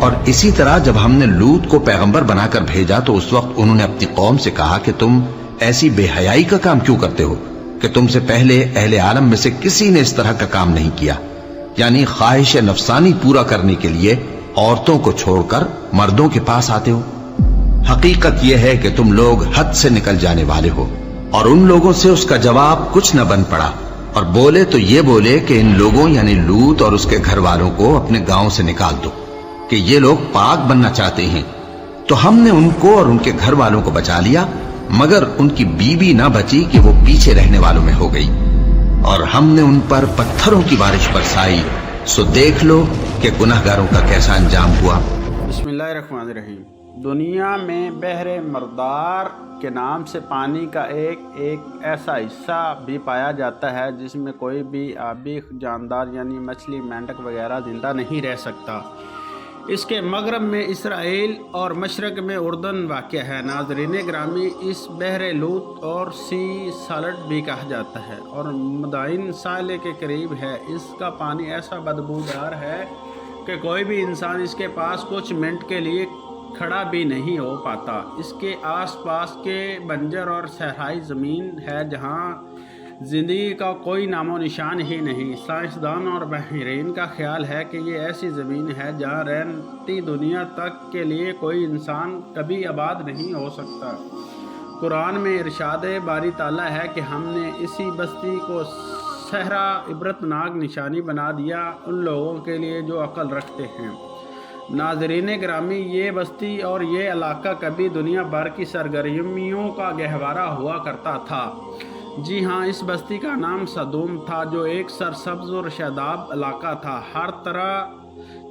اور اسی طرح جب ہم نے لوط کو پیغمبر بنا کر بھیجا تو اس وقت انہوں نے اپنی قوم سے کہا کہ تم ایسی بے حیائی کا کام کیوں کرتے ہو کہ تم سے پہلے اہل عالم میں سے کسی نے اس طرح کا کام نہیں کیا، یعنی خواہش نفسانی پورا کرنے کے لیے عورتوں کو چھوڑ کر مردوں کے پاس آتے ہو۔ حقیقت یہ ہے کہ تم لوگ حد سے نکل جانے والے ہو۔ اور ان لوگوں سے اس کا جواب کچھ نہ بن پڑا، اور بولے تو یہ بولے کہ ان لوگوں یعنی لوط اور اس کے گھر والوں کو اپنے گاؤں سے نکال دو کہ یہ لوگ پاک بننا چاہتے ہیں۔ تو ہم نے ان کو اور ان کے گھر والوں کو بچا لیا، مگر ان کی بیوی نہ بچی کہ وہ پیچھے رہنے والوں میں ہو گئی، اور ہم نے ان پر پتھروں کی بارش برسائی، سو دیکھ لو کہ گناہگاروں کا کیسا انجام ہوا۔ بسم اللہ الرحمن الرحیم۔ دنیا میں بحر مردار کے نام سے پانی کا ایک ایسا حصہ بھی پایا جاتا ہے جس میں کوئی بھی آبی جاندار یعنی مچھلی، مینڈک وغیرہ زندہ نہیں رہ سکتا۔ اس کے مغرب میں اسرائیل اور مشرق میں اردن واقع ہے۔ ناظرین گرامی، اس بحر لوط اور سی سالٹ بھی کہا جاتا ہے اور مدائن ساحل کے قریب ہے۔ اس کا پانی ایسا بدبودار ہے کہ کوئی بھی انسان اس کے پاس کچھ منٹ کے لیے کھڑا بھی نہیں ہو پاتا۔ اس کے آس پاس کے بنجر اور صحرائی زمین ہے جہاں زندگی کا کوئی نام و نشان ہی نہیں۔ سائنسدان اور ماہرین کا خیال ہے کہ یہ ایسی زمین ہے جہاں رہتی دنیا تک کے لیے کوئی انسان کبھی آباد نہیں ہو سکتا۔ قرآن میں ارشاد باری تعالیٰ ہے کہ ہم نے اسی بستی کو صحرا عبرتناک نشانی بنا دیا ان لوگوں کے لیے جو عقل رکھتے ہیں۔ ناظرین گرامی، یہ بستی اور یہ علاقہ کبھی دنیا بھر کی سرگرمیوں کا گہوارہ ہوا کرتا تھا۔ جی ہاں، اس بستی کا نام سدوم تھا جو ایک سرسبز اور شاداب علاقہ تھا۔ ہر طرح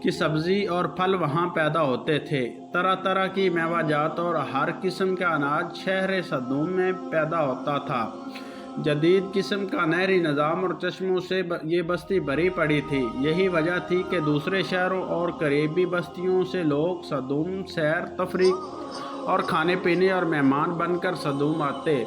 کی سبزی اور پھل وہاں پیدا ہوتے تھے۔ طرح طرح کی میوہ جات اور ہر قسم کا اناج شہر سدوم میں پیدا ہوتا تھا۔ جدید قسم کا نہری نظام اور چشموں سے یہ بستی بھری پڑی تھی۔ یہی وجہ تھی کہ دوسرے شہروں اور قریبی بستیوں سے لوگ سدوم سیر تفریح اور کھانے پینے اور مہمان بن کر سدوم آتے۔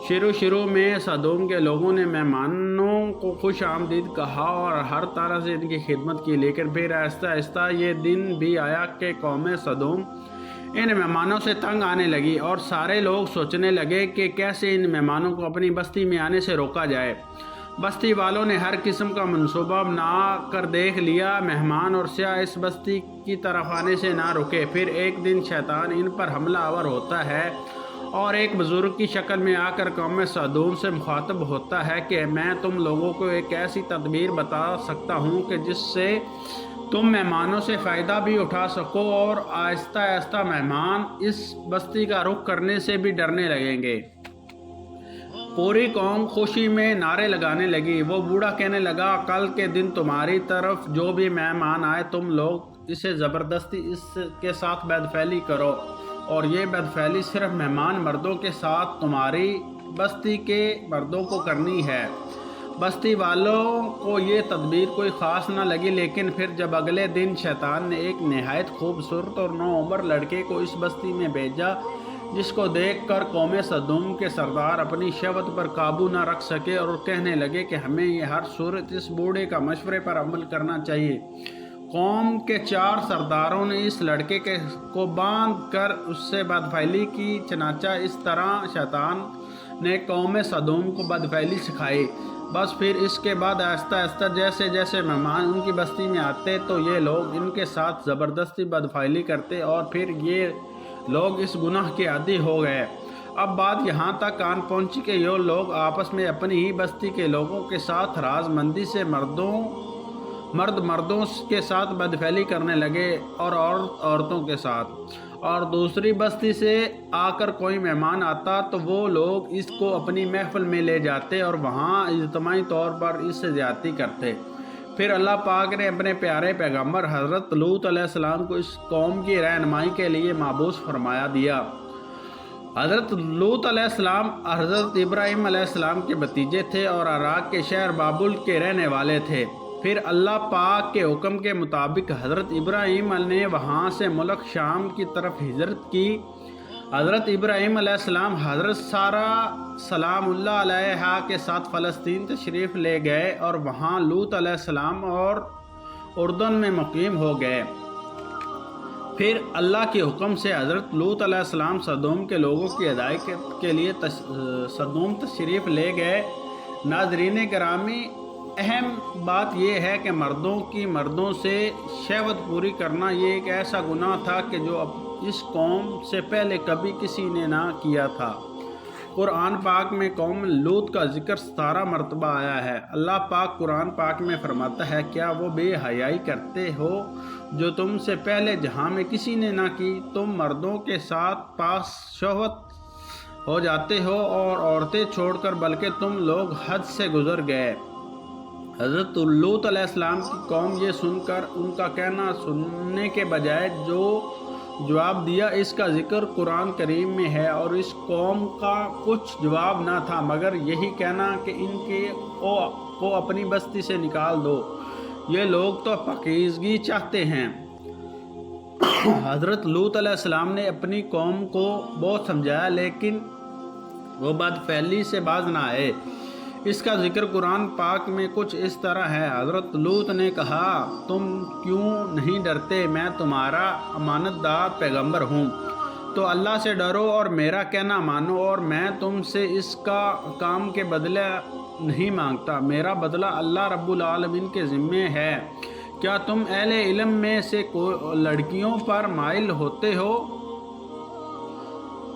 شروع میں سدوم کے لوگوں نے مہمانوں کو خوش آمدید کہا اور ہر طرح سے ان کی خدمت کی، لیکن پھر آہستہ آہستہ یہ دن بھی آیا کہ قوم سدوم ان مہمانوں سے تنگ آنے لگی اور سارے لوگ سوچنے لگے کہ کیسے ان مہمانوں کو اپنی بستی میں آنے سے روکا جائے۔ بستی والوں نے ہر قسم کا منصوبہ بنا کر دیکھ لیا، مہمان اور سیاح اس بستی کی طرف آنے سے نہ رکے۔ پھر ایک دن شیطان ان پر حملہ آور ہوتا ہے اور ایک بزرگ کی شکل میں آ کر قوم سدوم سے مخاطب ہوتا ہے کہ میں تم لوگوں کو ایک ایسی تدبیر بتا سکتا ہوں کہ جس سے تم مہمانوں سے فائدہ بھی اٹھا سکو، اور آہستہ آہستہ مہمان اس بستی کا رخ کرنے سے بھی ڈرنے لگیں گے۔ پوری قوم خوشی میں نعرے لگانے لگی۔ وہ بوڑھا کہنے لگا، کل کے دن تمہاری طرف جو بھی مہمان آئے تم لوگ اسے زبردستی اس کے ساتھ بدفعلی کرو، اور یہ بدفعلی صرف مہمان مردوں کے ساتھ تمہاری بستی کے مردوں کو کرنی ہے۔ بستی والوں کو یہ تدبیر کوئی خاص نہ لگی، لیکن پھر جب اگلے دن شیطان نے ایک نہایت خوبصورت اور نوعمر لڑکے کو اس بستی میں بھیجا، جس کو دیکھ کر قوم سدوم کے سردار اپنی شہوت پر قابو نہ رکھ سکے اور کہنے لگے کہ ہمیں یہ ہر صورت اس بوڑھے کا مشورے پر عمل کرنا چاہیے۔ قوم کے 4 سرداروں نے اس لڑکے کو باندھ کر اس سے بدفعلی کی، چنانچہ اس طرح شیطان نے قوم سدوم کو بدفعلی سکھائی۔ بس پھر اس کے بعد آہستہ آہستہ جیسے جیسے مہمان ان کی بستی میں آتے تو یہ لوگ ان کے ساتھ زبردستی بدفعلی کرتے، اور پھر یہ لوگ اس گناہ کے عادی ہو گئے۔ اب بات یہاں تک آن پہنچی کہ یہ لوگ آپس میں اپنی ہی بستی کے لوگوں کے ساتھ راز مندی سے مردوں کے ساتھ بدفعلی کرنے لگے اور عورتوں کے ساتھ، اور دوسری بستی سے آ کر کوئی مہمان آتا تو وہ لوگ اس کو اپنی محفل میں لے جاتے اور وہاں اجتماعی طور پر اس سے زیادتی کرتے۔ پھر اللہ پاک نے اپنے پیارے پیغمبر حضرت لوط علیہ السلام کو اس قوم کی رہنمائی کے لیے مبعوث فرمایا دیا۔ حضرت لوط علیہ السلام حضرت ابراہیم علیہ السلام کے بھتیجے تھے اور عراق کے شہر بابل کے رہنے والے تھے۔ پھر اللہ پاک کے حکم کے مطابق حضرت ابراہیم نے وہاں سے ملک شام کی طرف ہجرت کی۔ حضرت ابراہیم علیہ السلام حضرت سارہ سلام اللہ علیہا کے ساتھ فلسطین تشریف لے گئے اور وہاں لوط علیہ السلام اور اردن میں مقیم ہو گئے۔ پھر اللہ کے حکم سے حضرت لوط علیہ السلام صدوم کے لوگوں کی ہدایت کے لیے صدوم تشریف لے گئے۔ ناظرین گرامی، اہم بات یہ ہے کہ مردوں سے شہوت پوری کرنا یہ ایک ایسا گناہ تھا کہ جو اس قوم سے پہلے کبھی کسی نے نہ کیا تھا۔ قرآن پاک میں قوم لوط کا ذکر 17 مرتبہ آیا ہے۔ اللہ پاک قرآن پاک میں فرماتا ہے، کیا وہ بے حیائی کرتے ہو جو تم سے پہلے جہاں میں کسی نے نہ کی؟ تم مردوں کے ساتھ پاس شہوت ہو جاتے ہو اور عورتیں چھوڑ کر، بلکہ تم لوگ حد سے گزر گئے۔ حضرت لوط علیہ السلام کی قوم یہ سن کر ان کا کہنا سننے کے بجائے جو جواب دیا، اس کا ذکر قرآن کریم میں ہے، اور اس قوم کا کچھ جواب نہ تھا مگر یہی کہنا کہ ان کو اپنی بستی سے نکال دو، یہ لوگ تو پاکیزگی چاہتے ہیں۔ حضرت لوط علیہ السلام نے اپنی قوم کو بہت سمجھایا، لیکن وہ بد فعلی سے باز نہ آئے۔ اس کا ذکر قرآن پاک میں کچھ اس طرح ہے۔ حضرت لوط نے کہا، تم کیوں نہیں ڈرتے؟ میں تمہارا امانت دار پیغمبر ہوں، تو اللہ سے ڈرو اور میرا کہنا مانو، اور میں تم سے اس کا کام کے بدلہ نہیں مانگتا، میرا بدلہ اللہ رب العالمین کے ذمے ہے۔ کیا تم اہل علم میں سے لڑکیوں پر مائل ہوتے ہو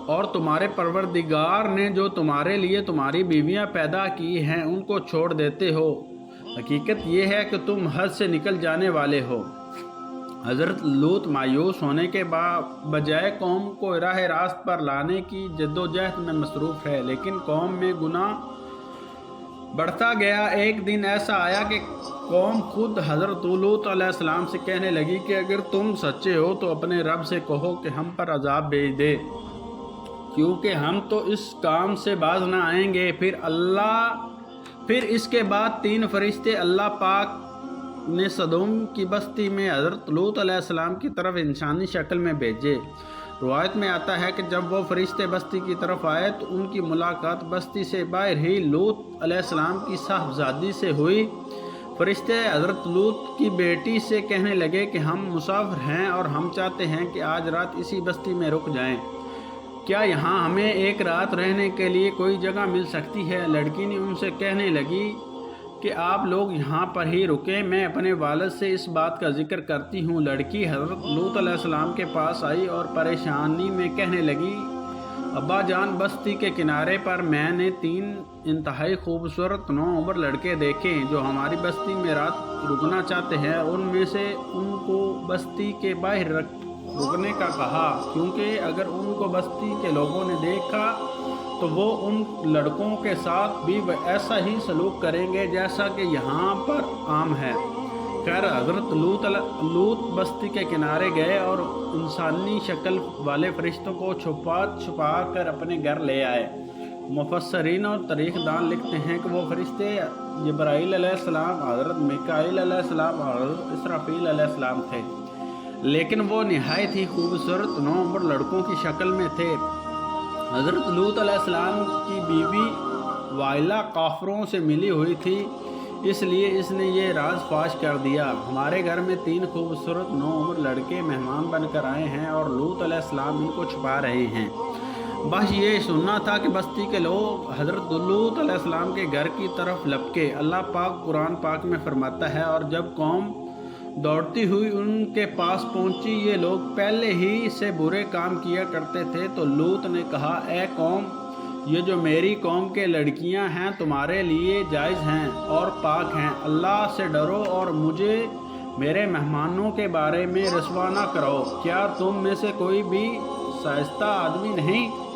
اور تمہارے پروردگار نے جو تمہارے لیے تمہاری بیویاں پیدا کی ہیں ان کو چھوڑ دیتے ہو؟ حقیقت یہ ہے کہ تم حد سے نکل جانے والے ہو۔ حضرت لوط مایوس ہونے کے بجائے قوم کو راہ راست پر لانے کی جدوجہد میں مصروف ہے، لیکن قوم میں گناہ بڑھتا گیا۔ ایک دن ایسا آیا کہ قوم خود حضرت لوط علیہ السلام سے کہنے لگی کہ اگر تم سچے ہو تو اپنے رب سے کہو کہ ہم پر عذاب بھیج دے، کیونکہ ہم تو اس کام سے باز نہ آئیں گے۔ پھر اس کے بعد 3 فرشتے اللہ پاک نے صدوم کی بستی میں حضرت لوط علیہ السلام کی طرف انسانی شکل میں بھیجے۔ روایت میں آتا ہے کہ جب وہ فرشتے بستی کی طرف آئے تو ان کی ملاقات بستی سے باہر ہی لوط علیہ السلام کی صاحبزادی سے ہوئی۔ فرشتے حضرت لوط کی بیٹی سے کہنے لگے کہ ہم مسافر ہیں اور ہم چاہتے ہیں کہ آج رات اسی بستی میں رک جائیں، کیا یہاں ہمیں ایک رات رہنے کے لیے کوئی جگہ مل سکتی ہے؟ لڑکی نے ان سے کہنے لگی کہ آپ لوگ یہاں پر ہی رکیں، میں اپنے والد سے اس بات کا ذکر کرتی ہوں۔ لڑکی حضرت لوط علیہ السلام کے پاس آئی اور پریشانی میں کہنے لگی، ابا جان، بستی کے کنارے پر میں نے 3 انتہائی خوبصورت نوعمر لڑکے دیکھے جو ہماری بستی میں رات رکنا چاہتے ہیں۔ ان میں سے ان کو بستی کے باہر رکنے کا کہا، کیونکہ اگر ان کو بستی کے لوگوں نے دیکھا تو وہ ان لڑکوں کے ساتھ بھی ایسا ہی سلوک کریں گے جیسا کہ یہاں پر عام ہے۔ خیر، حضرت لوط بستی کے کنارے گئے اور انسانی شکل والے فرشتوں کو چھپا کر اپنے گھر لے آئے۔ مفسرین اور تاریخ دان لکھتے ہیں کہ وہ فرشتے جبرائیل علیہ السلام، حضرت میکائیل علیہ السلام اور حضرت اسرافیل علیہ السلام تھے، لیکن وہ نہایت ہی خوبصورت نوعمر لڑکوں کی شکل میں تھے۔ حضرت لوط علیہ السلام کی بیوی وائلہ کافروں سے ملی ہوئی تھی، اس لیے اس نے یہ راز فاش کر دیا۔ ہمارے گھر میں 3 خوبصورت نوعمر لڑکے مہمان بن کر آئے ہیں اور لوط علیہ السلام ان کو چھپا رہے ہیں۔ بس یہ سننا تھا کہ بستی کے لوگ حضرت لوط علیہ السلام کے گھر کی طرف لپکے۔ اللہ پاک قرآن پاک میں فرماتا ہے، اور جب قوم دوڑتی ہوئی ان کے پاس پہنچی، یہ لوگ پہلے ہی سے برے کام کیا کرتے تھے، تو لوط نے کہا، اے قوم، یہ جو میری قوم کے لڑکیاں ہیں تمہارے لیے جائز ہیں اور پاک ہیں، اللہ سے ڈرو اور مجھے میرے مہمانوں کے بارے میں رسوا نہ کرو۔ کیا تم میں سے کوئی بھی شائستہ آدمی نہیں؟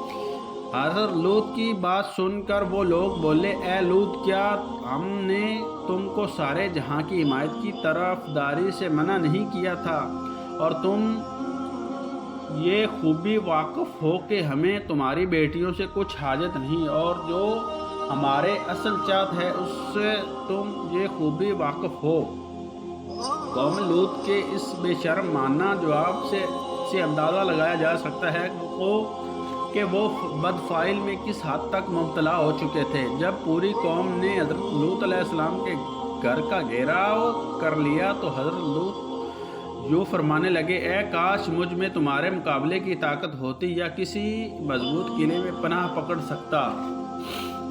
حضرت لوط کی بات سن کر وہ لوگ بولے، اے لوط، کیا ہم نے تم کو سارے جہاں کی حمایت کی طرفداری سے منع نہیں کیا تھا؟ اور تم یہ خوبی واقف ہو کہ ہمیں تمہاری بیٹیوں سے کچھ حاجت نہیں، اور جو ہمارے اصل چاہت ہے اس سے تم یہ خوبی واقف ہو۔ قوم لوط کے اس بے شرم معنی جواب سے اندازہ لگایا جا سکتا ہے کہ وہ بدفعل میں کس حد تک مبتلا ہو چکے تھے۔ جب پوری قوم نے حضرت لوط علیہ السلام کے گھر کا گھیراؤ کر لیا تو حضرت لوط یوں فرمانے لگے، اے کاش مجھ میں تمہارے مقابلے کی طاقت ہوتی یا کسی مضبوط قلعے میں پناہ پکڑ سکتا۔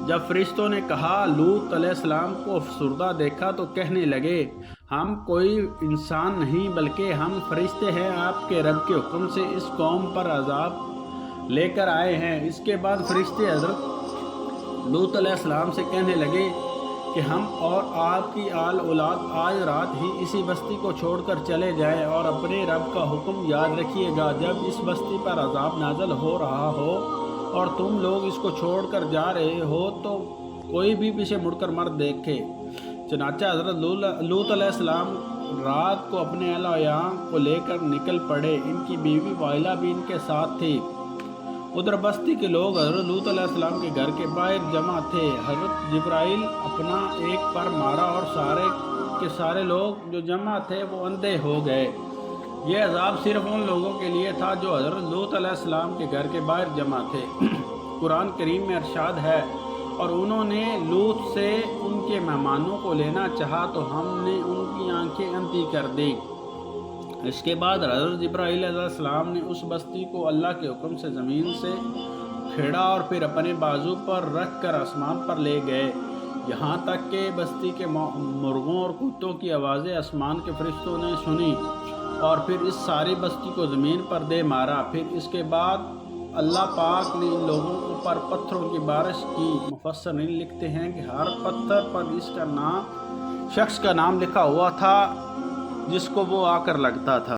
جب فرشتوں نے کہا لوط علیہ السلام کو افسردہ دیکھا تو کہنے لگے، ہم کوئی انسان نہیں بلکہ ہم فرشتے ہیں، آپ کے رب کے حکم سے اس قوم پر عذاب لے کر آئے ہیں۔ اس کے بعد فرشتے حضرت لوط علیہ السلام سے کہنے لگے کہ ہم اور آپ کی آل اولاد آج رات ہی اسی بستی کو چھوڑ کر چلے جائیں اور اپنے رب کا حکم یاد رکھیے گا۔ جب اس بستی پر عذاب نازل ہو رہا ہو اور تم لوگ اس کو چھوڑ کر جا رہے ہو تو کوئی بھی پیچھے مڑ کر مت دیکھے۔ چنانچہ حضرت لوط علیہ السلام رات کو اپنے اہل و عیال کو لے کر نکل پڑے۔ ان کی بیوی وائلہ بھی ان کے ساتھ تھی۔ ادھر بستی کے لوگ حضرت لوط علیہ السلام کے گھر کے باہر جمع تھے۔ حضرت جبرائیل اپنا ایک پر مارا اور سارے کے سارے لوگ جو جمع تھے وہ اندھے ہو گئے۔ یہ عذاب صرف ان لوگوں کے لیے تھا جو حضرت لوط علیہ السلام کے گھر کے باہر جمع تھے۔ قرآن کریم میں ارشاد ہے، اور انہوں نے لوط سے ان کے مہمانوں کو لینا چاہا تو ہم نے ان کی آنکھیں اندھی کر دی۔ اس کے بعد حضرت جبرائیل علیہ السلام نے اس بستی کو اللہ کے حکم سے زمین سے کھیڑا اور پھر اپنے بازو پر رکھ کر آسمان پر لے گئے، یہاں تک کہ بستی کے مرغوں اور کتوں کی آوازیں آسمان کے فرشتوں نے سنی اور پھر اس ساری بستی کو زمین پر دے مارا۔ پھر اس کے بعد اللہ پاک نے ان لوگوں پر پتھروں کی بارش کی۔ مفسرین لکھتے ہیں کہ ہر پتھر پر اس کا نام شخص کا نام لکھا ہوا تھا جس کو وہ آ کر لگتا تھا۔